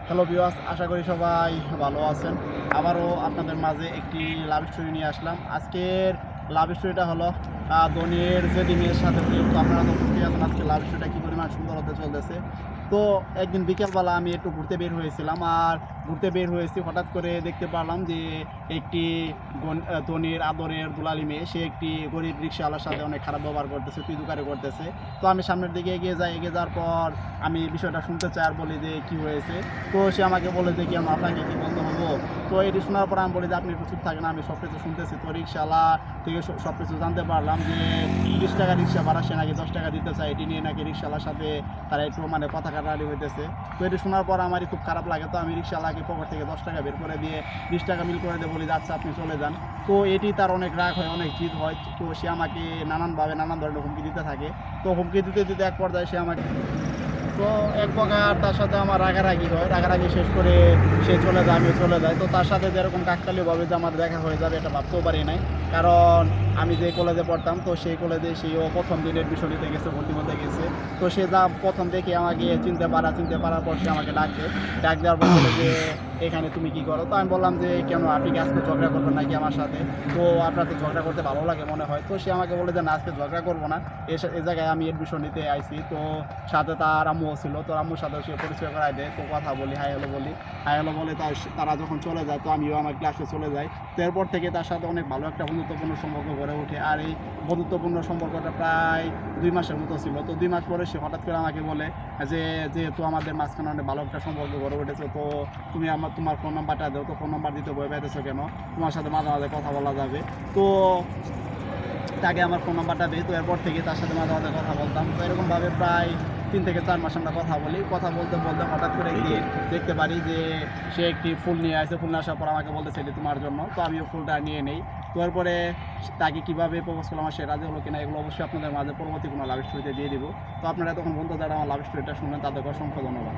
Hello viewers, আশা করি সবাই ভালো আছেন। আবারও আপনাদের মাঝে একটি লাভ স্টোরি নিয়ে আসলাম। আজকের লাভ স্টোরিটা হলো ধোনির জেদি মেয়ের সাথে প্রেম। তো আপনারা তো বুঝতেই আছেন আজকে লাভ স্টোরিটা কী পরিমাণ সুন্দর হতে চলতেছে। তো একদিন বিকেলবেলা আমি একটু ঘুরতে বের হয়েছিলাম, আর ঘুরতে বের হয়েছি হঠাৎ করে দেখতে পারলাম যে একটি ধোনির আদরের দুলালি মেয়ে সে একটি গরিব রিক্সাওয়ালার সাথে অনেক খারাপ ব্যবহার করতেছে, তুই করতেছে। তো আমি সামনের দিকে এগিয়ে যাওয়ার পর আমি বিষয়টা শুনতে চাই আর বলি যে কী হয়েছে। তো সে আমাকে বলে যে কেন আপনাকে কী বলতে হবো। তো এটি শোনার পর আমি বলি যে আপনি একটু চুপ থাকেন, আমি সব কিছু শুনতেছি। তো রিক্সাওয়ালা থেকে সব কিছু জানতে পারলাম যে 20 টাকা রিক্সা ভাড়া সে নাকি 10 টাকা দিতে চায়। এটি নিয়ে নাকি রিক্সাওয়ালার সাথে তারা একটু কথা কাটাকাটি হইতেছে। তো এটি শোনার পর আমারই খুব খারাপ লাগে। তো আমি রিক্সাওয়ালাকে পকেট থেকে 10 টাকা বের করে দিয়ে 20 টাকা মিল করে দিয়ে বলি যে আচ্ছা আপনি চলে যান। তো এটি তার অনেক রাগ হয়, অনেক জিদ হয়। তো সে আমাকে নানান ধরনের হুমকি দিতে থাকে। তো হুমকি দিতে এক পর্যায়ে সে আমাকে এক প্রকার তার সাথে আমার রাগারাগি হয়। রাগারাগি শেষ করে সে চলে যায়, আমিও চলে যাই। তো তার সাথে যে এরকম কাকতালীয়ভাবে যে আমার দেখা হয়ে যাবে এটা ভাবতেও পারি নাই। কারণ আমি যে কলেজে পড়তাম, তো সেই কলেজে সেও প্রথম দিন এডমিশন নিতে গেছে, ভর্তি হতে গেছে। তো সে যা প্রথম দেখে আমাকে চিনতে পারার পর সে আমাকে ডাক দেওয়ার পর বলে যে এখানে তুমি কী করো। তো আমি বললাম যে কেন, আপনি কি আজকে ঝগড়া করবেন নাকি আমার সাথে? তো আপনার তো ঝগড়া করতে ভালো লাগে মনে হয়। তো সে আমাকে বলে যে না, আজকে ঝগড়া করবো না, এ জায়গায় আমি এডমিশন নিতে আইছি। তো সাথে তার আম্মুও ছিল, তো আম্মুর সাথে সে পরিচয় করাই দেয়। তো কথা বলি, হাই হ্যালো বলে তারা যখন চলে যায় তো আমিও আমার ক্লাসে চলে যাই। তো এরপর থেকে তার সাথে অনেক ভালো একটা বন্ধুত্বপূর্ণ সম্পর্ক গড়ে ওঠে। আর এই বন্ধুত্বপূর্ণ সম্পর্কটা প্রায় 2 মাসের মতো ছিল। তো 2 মাস পরে সে হঠাৎ করে আমাকে বলে যে যেহেতু আমাদের মাঝখানে অনেক ভালো একটা সম্পর্ক গড়ে উঠেছে, তো তুমি তোমার ফোন নাম্বারটা দাও। তো ফোন নাম্বার দিতে ভয় পাইতেছো কেন, তোমার সাথে মাঝে মাঝে কথা বলা যাবে। তো তাকে আমার ফোন নাম্বারটা দিই। তো এরপর থেকে তার সাথে মাঝে মাঝে কথা বলতাম। তো এরকমভাবে প্রায় 3 থেকে 4 মাস আমরা কথা বলি। কথা বলতে হঠাৎ করে গিয়ে দেখতে পারি যে সে একটি ফুল নিয়ে আসে। ফুল নিয়ে আসার পর আমাকে বলতেছে এটি তোমার জন্য। তো আমিও ফুলটা নিয়ে নেই। তো এরপরে তাকে কীভাবে প্রপোজ করলাম, সে রাজি হলো কিনা, এগুলো অবশ্যই আপনাদের মাঝে পরবর্তী কোনো লাভ স্টোরিতে দিয়ে দিব। তো আপনারা তখন বন্ধু যারা আমার লাভ স্টোরিটা শুনলেন তাদেরকে অসংখ্য ধন্যবাদ।